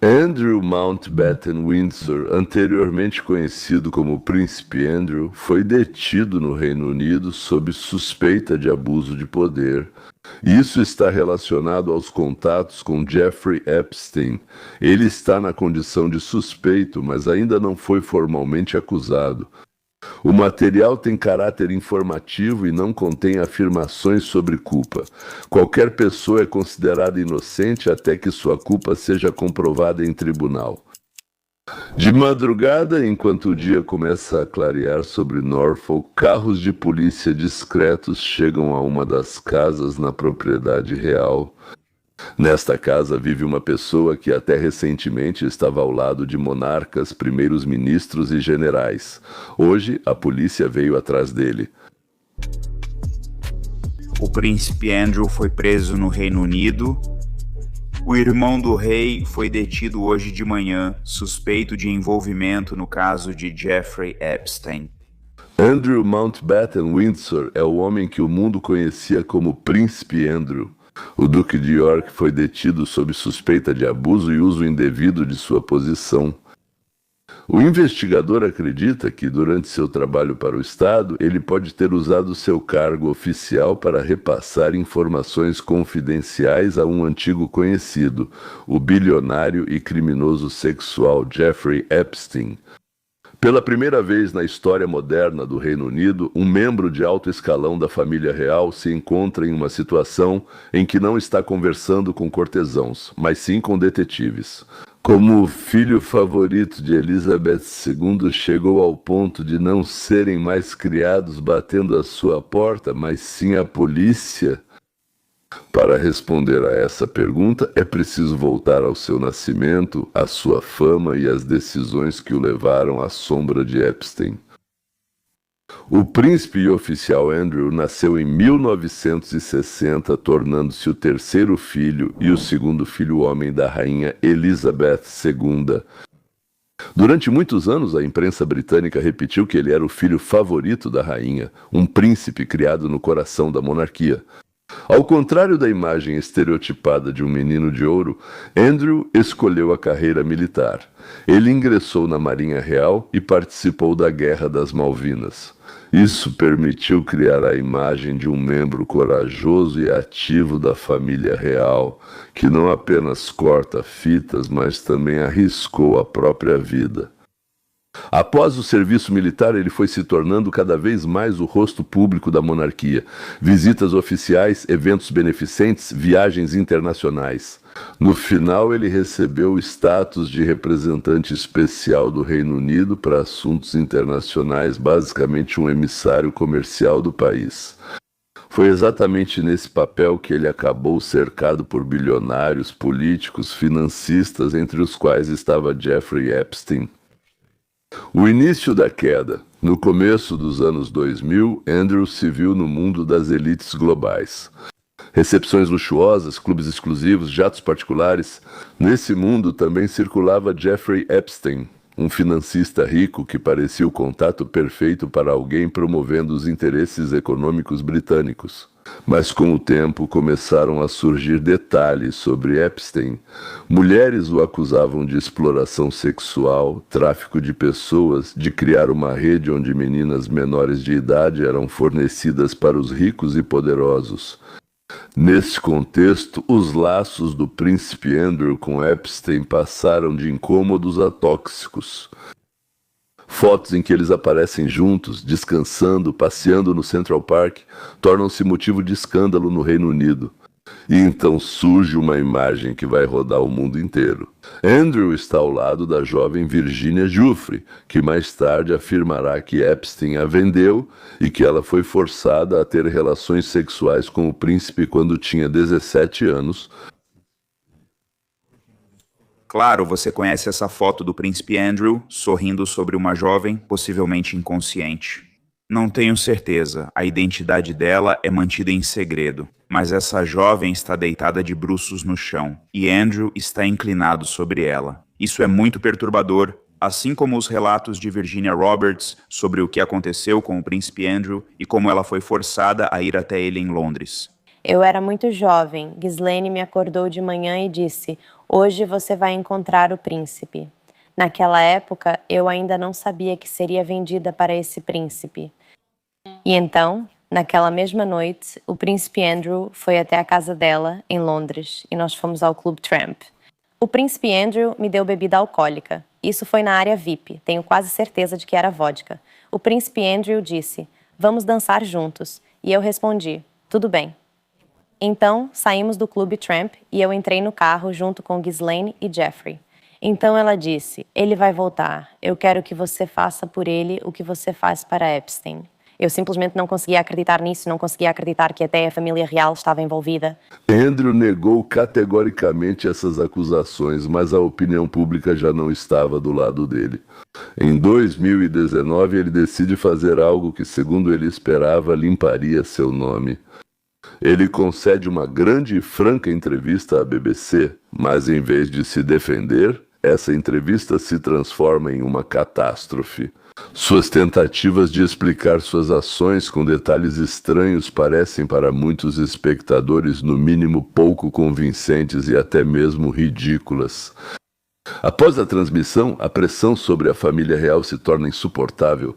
Andrew Mountbatten Windsor, anteriormente conhecido como Príncipe Andrew, foi detido no Reino Unido sob suspeita de abuso de poder. Isso está relacionado aos contatos com Jeffrey Epstein. Ele está na condição de suspeito, mas ainda não foi formalmente acusado. O material tem caráter informativo e não contém afirmações sobre culpa. Qualquer pessoa é considerada inocente até que sua culpa seja comprovada em tribunal. De madrugada, enquanto o dia começa a clarear sobre Norfolk, carros de polícia discretos chegam a uma das casas na propriedade real. Nesta casa vive uma pessoa que até recentemente estava ao lado de monarcas, primeiros ministros e generais. Hoje, a polícia veio atrás dele. O príncipe Andrew foi preso no Reino Unido. O irmão do rei foi detido hoje de manhã, suspeito de envolvimento no caso de Jeffrey Epstein. Andrew Mountbatten Windsor é o homem que o mundo conhecia como Príncipe Andrew. O Duque de York foi detido sob suspeita de abuso e uso indevido de sua posição. O investigador acredita que, durante seu trabalho para o Estado, ele pode ter usado seu cargo oficial para repassar informações confidenciais a um antigo conhecido, o bilionário e criminoso sexual Jeffrey Epstein. Pela primeira vez na história moderna do Reino Unido, um membro de alto escalão da família real se encontra em uma situação em que não está conversando com cortesãos, mas sim com detetives. Como o filho favorito de Elizabeth II chegou ao ponto de não serem mais criados batendo à sua porta, mas sim a polícia. Para responder a essa pergunta, é preciso voltar ao seu nascimento, à sua fama e às decisões que o levaram à sombra de Epstein. O príncipe e oficial Andrew nasceu em 1960, tornando-se o terceiro filho e o segundo filho homem da rainha Elizabeth II. Durante muitos anos, a imprensa britânica repetiu que ele era o filho favorito da rainha, um príncipe criado no coração da monarquia. Ao contrário da imagem estereotipada de um menino de ouro, Andrew escolheu a carreira militar. Ele ingressou na Marinha Real e participou da Guerra das Malvinas. Isso permitiu criar a imagem de um membro corajoso e ativo da família real, que não apenas corta fitas, mas também arriscou a própria vida. Após o serviço militar, ele foi se tornando cada vez mais o rosto público da monarquia. Visitas oficiais, eventos beneficentes, viagens internacionais. No final, ele recebeu o status de representante especial do Reino Unido para assuntos internacionais, basicamente um emissário comercial do país. Foi exatamente nesse papel que ele acabou cercado por bilionários, políticos, financistas, entre os quais estava Jeffrey Epstein. O início da queda. No começo dos anos 2000, Andrew se viu no mundo das elites globais. Recepções luxuosas, clubes exclusivos, jatos particulares. Nesse mundo também circulava Jeffrey Epstein, um financista rico que parecia o contato perfeito para alguém promovendo os interesses econômicos britânicos. Mas com o tempo começaram a surgir detalhes sobre Epstein. Mulheres o acusavam de exploração sexual, tráfico de pessoas, de criar uma rede onde meninas menores de idade eram fornecidas para os ricos e poderosos. Nesse contexto, os laços do príncipe Andrew com Epstein passaram de incômodos a tóxicos. Fotos em que eles aparecem juntos, descansando, passeando no Central Park, tornam-se motivo de escândalo no Reino Unido. E então surge uma imagem que vai rodar o mundo inteiro. Andrew está ao lado da jovem Virginia Giuffre, que mais tarde afirmará que Epstein a vendeu e que ela foi forçada a ter relações sexuais com o príncipe quando tinha 17 anos. Claro, você conhece essa foto do príncipe Andrew sorrindo sobre uma jovem, possivelmente inconsciente. Não tenho certeza, a identidade dela é mantida em segredo, mas essa jovem está deitada de bruços no chão, e Andrew está inclinado sobre ela. Isso é muito perturbador, assim como os relatos de Virginia Roberts sobre o que aconteceu com o príncipe Andrew e como ela foi forçada a ir até ele em Londres. Eu era muito jovem. Ghislaine me acordou de manhã e disse: "Hoje você vai encontrar o príncipe." Naquela época, eu ainda não sabia que seria vendida para esse príncipe. E então, naquela mesma noite, o príncipe Andrew foi até a casa dela, em Londres, e nós fomos ao Clube Tramp. O príncipe Andrew me deu bebida alcoólica. Isso foi na área VIP, tenho quase certeza de que era vodka. O príncipe Andrew disse: "Vamos dançar juntos." E eu respondi: "Tudo bem." Então, saímos do Clube Tramp e eu entrei no carro junto com Ghislaine e Jeffrey. Então ela disse: "Ele vai voltar. Eu quero que você faça por ele o que você faz para Epstein." Eu simplesmente não conseguia acreditar nisso, não conseguia acreditar que até a família real estava envolvida. Andrew negou categoricamente essas acusações, mas a opinião pública já não estava do lado dele. Em 2019, ele decide fazer algo que, segundo ele esperava, limparia seu nome. Ele concede uma grande e franca entrevista à BBC, mas em vez de se defender, essa entrevista se transforma em uma catástrofe. Suas tentativas de explicar suas ações com detalhes estranhos parecem para muitos espectadores no mínimo pouco convincentes e até mesmo ridículas. Após a transmissão, a pressão sobre a família real se torna insuportável.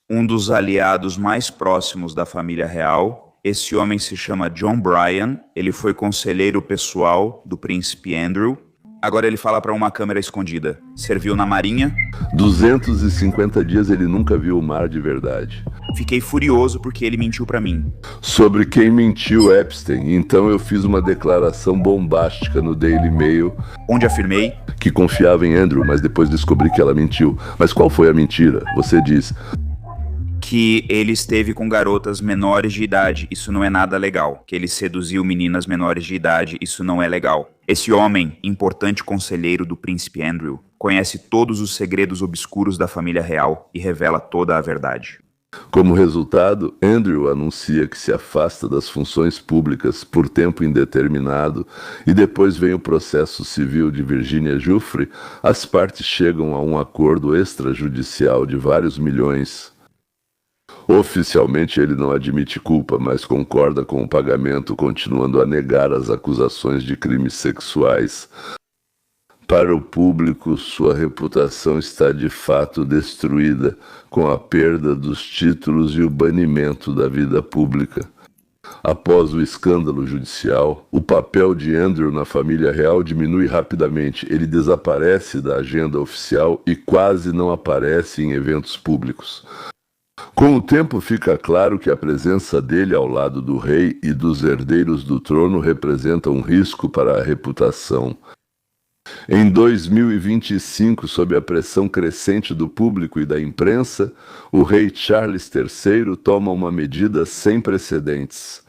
Um dos aliados mais próximos da família real, esse homem se chama John Bryan, ele foi conselheiro pessoal do príncipe Andrew. Agora ele fala para uma câmera escondida. Serviu na marinha. 250 dias ele nunca viu o mar de verdade. Fiquei furioso porque ele mentiu para mim. Sobre quem mentiu Epstein, então eu fiz uma declaração bombástica no Daily Mail, onde afirmei que confiava em Andrew, mas depois descobri que ela mentiu. Mas qual foi a mentira? Você diz que ele esteve com garotas menores de idade, isso não é nada legal. Que ele seduziu meninas menores de idade, isso não é legal. Esse homem, importante conselheiro do príncipe Andrew, conhece todos os segredos obscuros da família real e revela toda a verdade. Como resultado, Andrew anuncia que se afasta das funções públicas por tempo indeterminado e depois vem o processo civil de Virginia Giuffre. As partes chegam a um acordo extrajudicial de vários milhões. Oficialmente ele não admite culpa, mas concorda com o pagamento, continuando a negar as acusações de crimes sexuais. Para o público, sua reputação está de fato destruída, com a perda dos títulos e o banimento da vida pública. Após o escândalo judicial, o papel de Andrew na família real diminui rapidamente. Ele desaparece da agenda oficial e quase não aparece em eventos públicos. Com o tempo fica claro que a presença dele ao lado do rei e dos herdeiros do trono representa um risco para a reputação. Em 2025, sob a pressão crescente do público e da imprensa, o rei Charles III toma uma medida sem precedentes.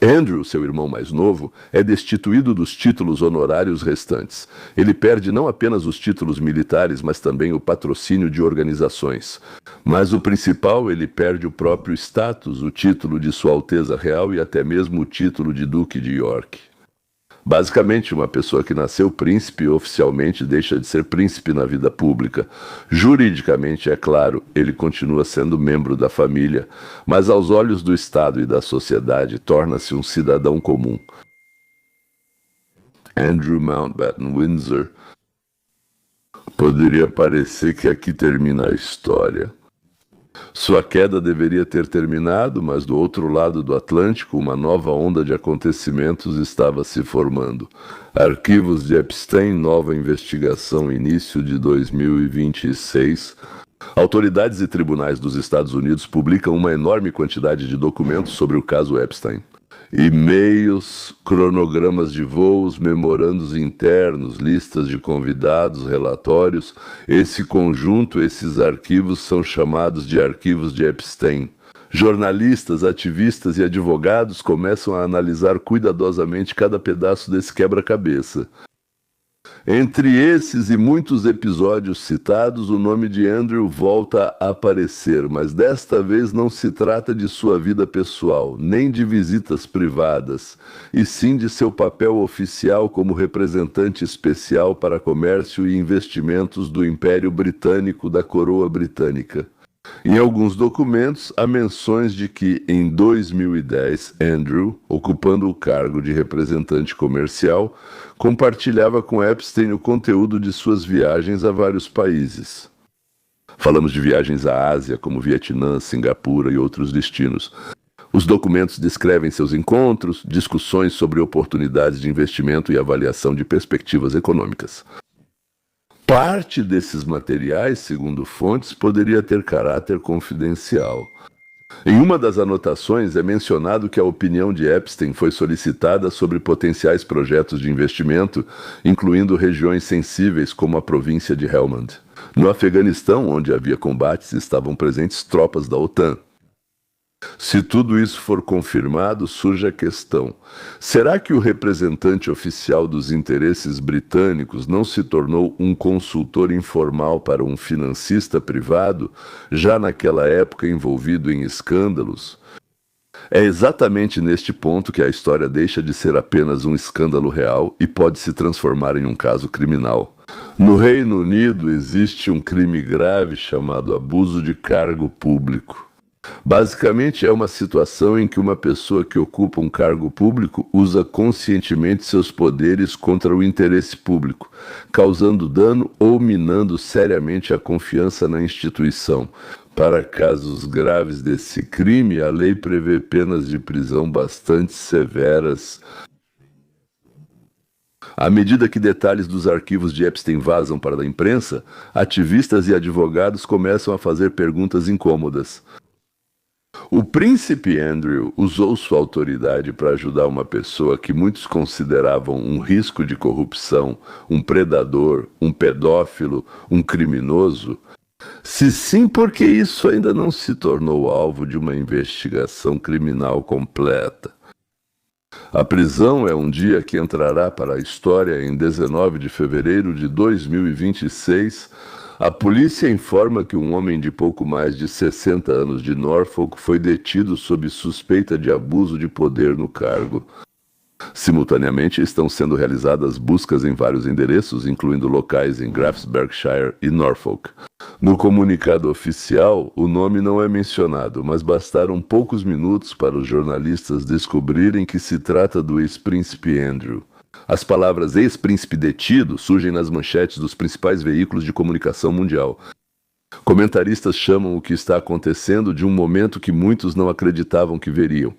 Andrew, seu irmão mais novo, é destituído dos títulos honorários restantes. Ele perde não apenas os títulos militares, mas também o patrocínio de organizações. Mas o principal, ele perde o próprio status, o título de Sua Alteza Real e até mesmo o título de Duque de York. Basicamente, uma pessoa que nasceu príncipe oficialmente deixa de ser príncipe na vida pública. Juridicamente, é claro, ele continua sendo membro da família, mas aos olhos do Estado e da sociedade torna-se um cidadão comum. Andrew Mountbatten Windsor. Poderia parecer que aqui termina a história. Sua queda deveria ter terminado, mas do outro lado do Atlântico, uma nova onda de acontecimentos estava se formando. Arquivos de Epstein, nova investigação, início de 2026. Autoridades e tribunais dos Estados Unidos publicam uma enorme quantidade de documentos sobre o caso Epstein. E-mails, cronogramas de voos, memorandos internos, listas de convidados, relatórios. Esse conjunto, esses arquivos são chamados de arquivos de Epstein. Jornalistas, ativistas e advogados começam a analisar cuidadosamente cada pedaço desse quebra-cabeça. Entre esses e muitos episódios citados, o nome de Andrew volta a aparecer, mas desta vez não se trata de sua vida pessoal, nem de visitas privadas, e sim de seu papel oficial como representante especial para comércio e investimentos do Império Britânico da Coroa Britânica. Em alguns documentos, há menções de que, em 2010, Andrew, ocupando o cargo de representante comercial, compartilhava com Epstein o conteúdo de suas viagens a vários países. Falamos de viagens à Ásia, como Vietnã, Singapura e outros destinos. Os documentos descrevem seus encontros, discussões sobre oportunidades de investimento e avaliação de perspectivas econômicas. Parte desses materiais, segundo fontes, poderia ter caráter confidencial. Em uma das anotações é mencionado que a opinião de Epstein foi solicitada sobre potenciais projetos de investimento, incluindo regiões sensíveis como a província de Helmand. No Afeganistão, onde havia combates, estavam presentes tropas da OTAN. Se tudo isso for confirmado, surge a questão: será que o representante oficial dos interesses britânicos não se tornou um consultor informal para um financista privado, já naquela época envolvido em escândalos? É exatamente neste ponto que a história deixa de ser apenas um escândalo real e pode se transformar em um caso criminal. No Reino Unido existe um crime grave chamado abuso de cargo público. Basicamente, é uma situação em que uma pessoa que ocupa um cargo público usa conscientemente seus poderes contra o interesse público, causando dano ou minando seriamente a confiança na instituição. Para casos graves desse crime, a lei prevê penas de prisão bastante severas. À medida que detalhes dos arquivos de Epstein vazam para a imprensa, ativistas e advogados começam a fazer perguntas incômodas. O príncipe Andrew usou sua autoridade para ajudar uma pessoa que muitos consideravam um risco de corrupção, um predador, um pedófilo, um criminoso? Se sim, por que isso ainda não se tornou alvo de uma investigação criminal completa? A prisão é um dia que entrará para a história em 19 de fevereiro de 2026. A polícia informa que um homem de pouco mais de 60 anos de Norfolk foi detido sob suspeita de abuso de poder no cargo. Simultaneamente, estão sendo realizadas buscas em vários endereços, incluindo locais em Gloucestershire e Norfolk. No comunicado oficial, o nome não é mencionado, mas bastaram poucos minutos para os jornalistas descobrirem que se trata do ex-príncipe Andrew. As palavras ex-príncipe detido surgem nas manchetes dos principais veículos de comunicação mundial. Comentaristas chamam o que está acontecendo de um momento que muitos não acreditavam que veriam.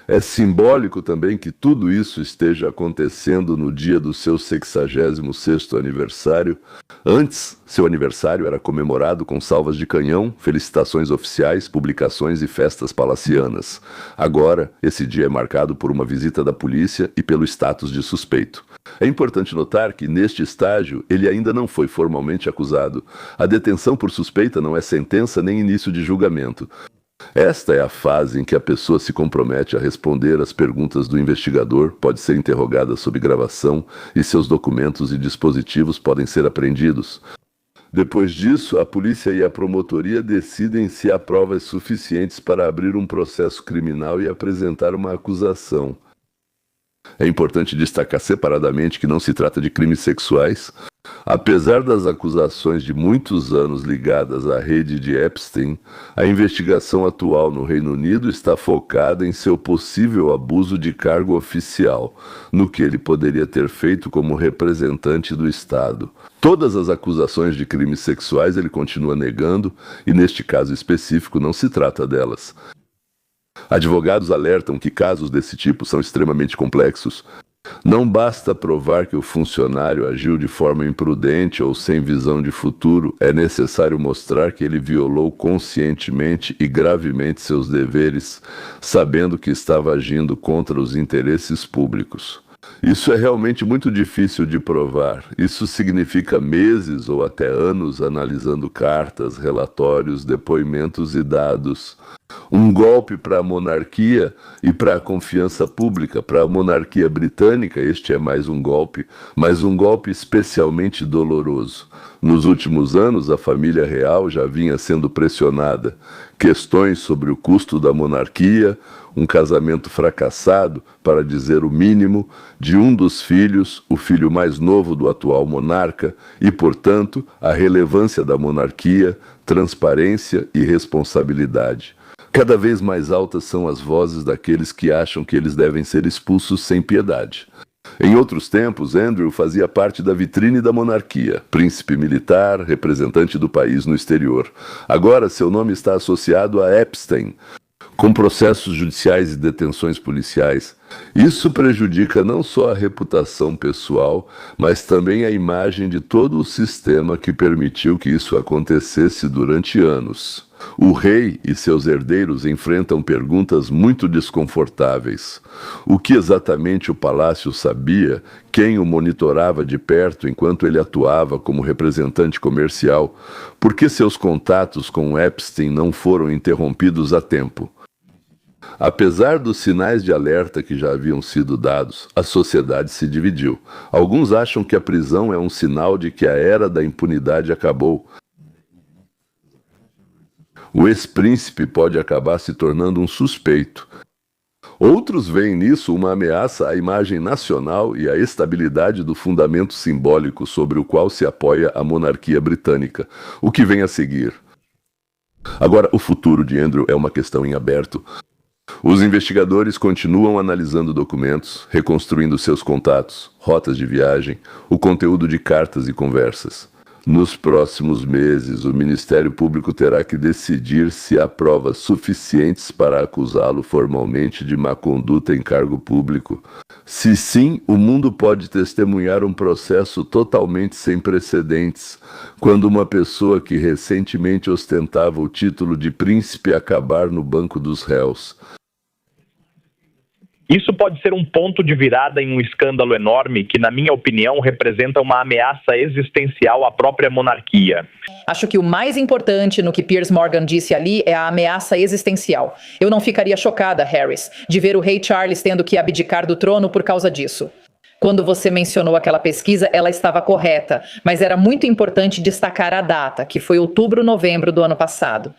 É simbólico também que tudo isso esteja acontecendo no dia do seu 66º aniversário. Antes, seu aniversário era comemorado com salvas de canhão, felicitações oficiais, publicações e festas palacianas. Agora, esse dia é marcado por uma visita da polícia e pelo status de suspeito. É importante notar que, neste estágio, ele ainda não foi formalmente acusado. A detenção por suspeita não é sentença nem início de julgamento. Esta é a fase em que a pessoa se compromete a responder às perguntas do investigador, pode ser interrogada sob gravação e seus documentos e dispositivos podem ser apreendidos. Depois disso, a polícia e a promotoria decidem se há provas suficientes para abrir um processo criminal e apresentar uma acusação. É importante destacar separadamente que não se trata de crimes sexuais. Apesar das acusações de muitos anos ligadas à rede de Epstein, a investigação atual no Reino Unido está focada em seu possível abuso de cargo oficial, no que ele poderia ter feito como representante do Estado. Todas as acusações de crimes sexuais ele continua negando, e neste caso específico não se trata delas. Advogados alertam que casos desse tipo são extremamente complexos. Não basta provar que o funcionário agiu de forma imprudente ou sem visão de futuro, é necessário mostrar que ele violou conscientemente e gravemente seus deveres, sabendo que estava agindo contra os interesses públicos. Isso é realmente muito difícil de provar. Isso significa meses ou até anos analisando cartas, relatórios, depoimentos e dados. Um golpe para a monarquia e para a confiança pública. Para a monarquia britânica, este é mais um golpe, mas um golpe especialmente doloroso. Nos últimos anos, a família real já vinha sendo pressionada. Questões sobre o custo da monarquia, um casamento fracassado, para dizer o mínimo, de um dos filhos, o filho mais novo do atual monarca, e, portanto, a relevância da monarquia, transparência e responsabilidade. Cada vez mais altas são as vozes daqueles que acham que eles devem ser expulsos sem piedade. Em outros tempos, Andrew fazia parte da vitrine da monarquia, príncipe militar, representante do país no exterior. Agora, seu nome está associado a Epstein, com processos judiciais e detenções policiais. Isso prejudica não só a reputação pessoal, mas também a imagem de todo o sistema que permitiu que isso acontecesse durante anos. O rei e seus herdeiros enfrentam perguntas muito desconfortáveis. O que exatamente o palácio sabia? Quem o monitorava de perto enquanto ele atuava como representante comercial? Por que seus contatos com Epstein não foram interrompidos a tempo? Apesar dos sinais de alerta que já haviam sido dados, a sociedade se dividiu. Alguns acham que a prisão é um sinal de que a era da impunidade acabou. O ex-príncipe pode acabar se tornando um suspeito. Outros veem nisso uma ameaça à imagem nacional e à estabilidade do fundamento simbólico sobre o qual se apoia a monarquia britânica. O que vem a seguir? Agora, o futuro de Andrew é uma questão em aberto. Os investigadores continuam analisando documentos, reconstruindo seus contatos, rotas de viagem, o conteúdo de cartas e conversas. Nos próximos meses, o Ministério Público terá que decidir se há provas suficientes para acusá-lo formalmente de má conduta em cargo público. Se sim, o mundo pode testemunhar um processo totalmente sem precedentes, quando uma pessoa que recentemente ostentava o título de príncipe acabar no banco dos réus. Isso pode ser um ponto de virada em um escândalo enorme que, na minha opinião, representa uma ameaça existencial à própria monarquia. Acho que o mais importante no que Piers Morgan disse ali é a ameaça existencial. Eu não ficaria chocada, Harris, de ver o rei Charles tendo que abdicar do trono por causa disso. Quando você mencionou aquela pesquisa, ela estava correta, mas era muito importante destacar a data, que foi outubro-novembro do ano passado.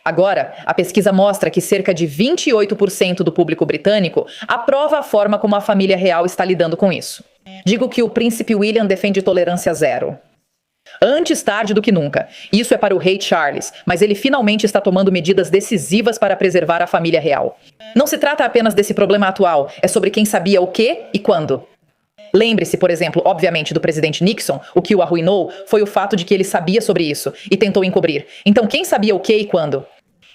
Agora, a pesquisa mostra que cerca de 28% do público britânico aprova a forma como a família real está lidando com isso. Digo que o príncipe William defende tolerância zero. Antes tarde do que nunca. Isso é para o rei Charles, mas ele finalmente está tomando medidas decisivas para preservar a família real. Não se trata apenas desse problema atual, é sobre quem sabia o que e quando. Lembre-se, por exemplo, obviamente, do presidente Nixon. O que o arruinou foi o fato de que ele sabia sobre isso e tentou encobrir. Então, quem sabia o que e quando?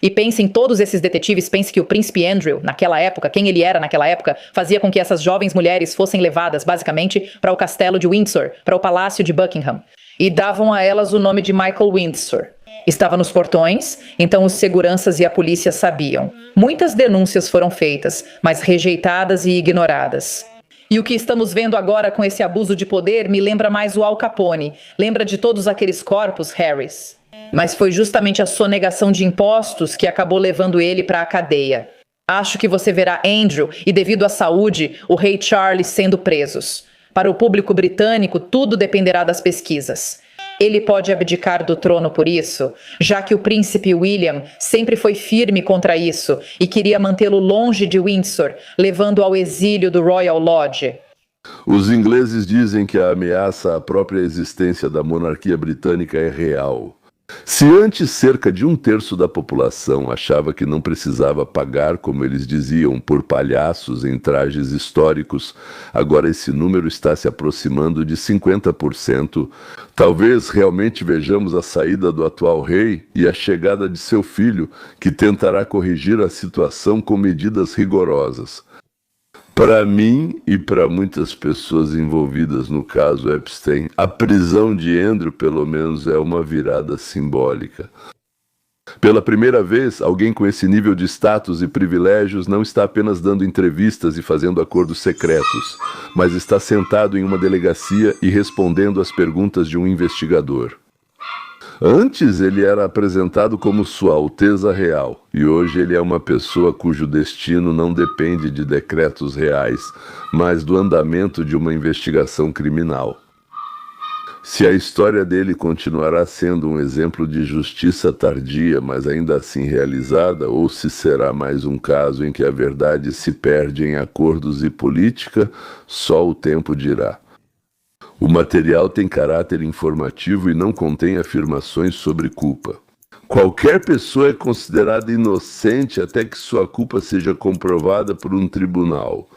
E pense em todos esses detetives, pense que o príncipe Andrew, naquela época, quem ele era naquela época, fazia com que essas jovens mulheres fossem levadas, basicamente, para o castelo de Windsor, para o palácio de Buckingham. E davam a elas o nome de Michael Windsor. Estava nos portões, então os seguranças e a polícia sabiam. Muitas denúncias foram feitas, mas rejeitadas e ignoradas. E o que estamos vendo agora com esse abuso de poder me lembra mais o Al Capone. Lembra de todos aqueles corpos, Harris? Mas foi justamente a sonegação de impostos que acabou levando ele para a cadeia. Acho que você verá Andrew e, devido à saúde, o rei Charles sendo presos. Para o público britânico, tudo dependerá das pesquisas. Ele pode abdicar do trono por isso, já que o príncipe William sempre foi firme contra isso e queria mantê-lo longe de Windsor, levando ao exílio do Royal Lodge. Os ingleses dizem que a ameaça à própria existência da monarquia britânica é real. Se antes cerca de 1/3 da população achava que não precisava pagar, como eles diziam, por palhaços em trajes históricos, agora esse número está se aproximando de 50%. Talvez realmente vejamos a saída do atual rei e a chegada de seu filho, que tentará corrigir a situação com medidas rigorosas. Para mim e para muitas pessoas envolvidas no caso Epstein, a prisão de Andrew, pelo menos, é uma virada simbólica. Pela primeira vez, alguém com esse nível de status e privilégios não está apenas dando entrevistas e fazendo acordos secretos, mas está sentado em uma delegacia e respondendo às perguntas de um investigador. Antes ele era apresentado como Sua Alteza Real, e hoje ele é uma pessoa cujo destino não depende de decretos reais, mas do andamento de uma investigação criminal. Se a história dele continuará sendo um exemplo de justiça tardia, mas ainda assim realizada, ou se será mais um caso em que a verdade se perde em acordos e política, só o tempo dirá. O material tem caráter informativo e não contém afirmações sobre culpa. Qualquer pessoa é considerada inocente até que sua culpa seja comprovada por um tribunal.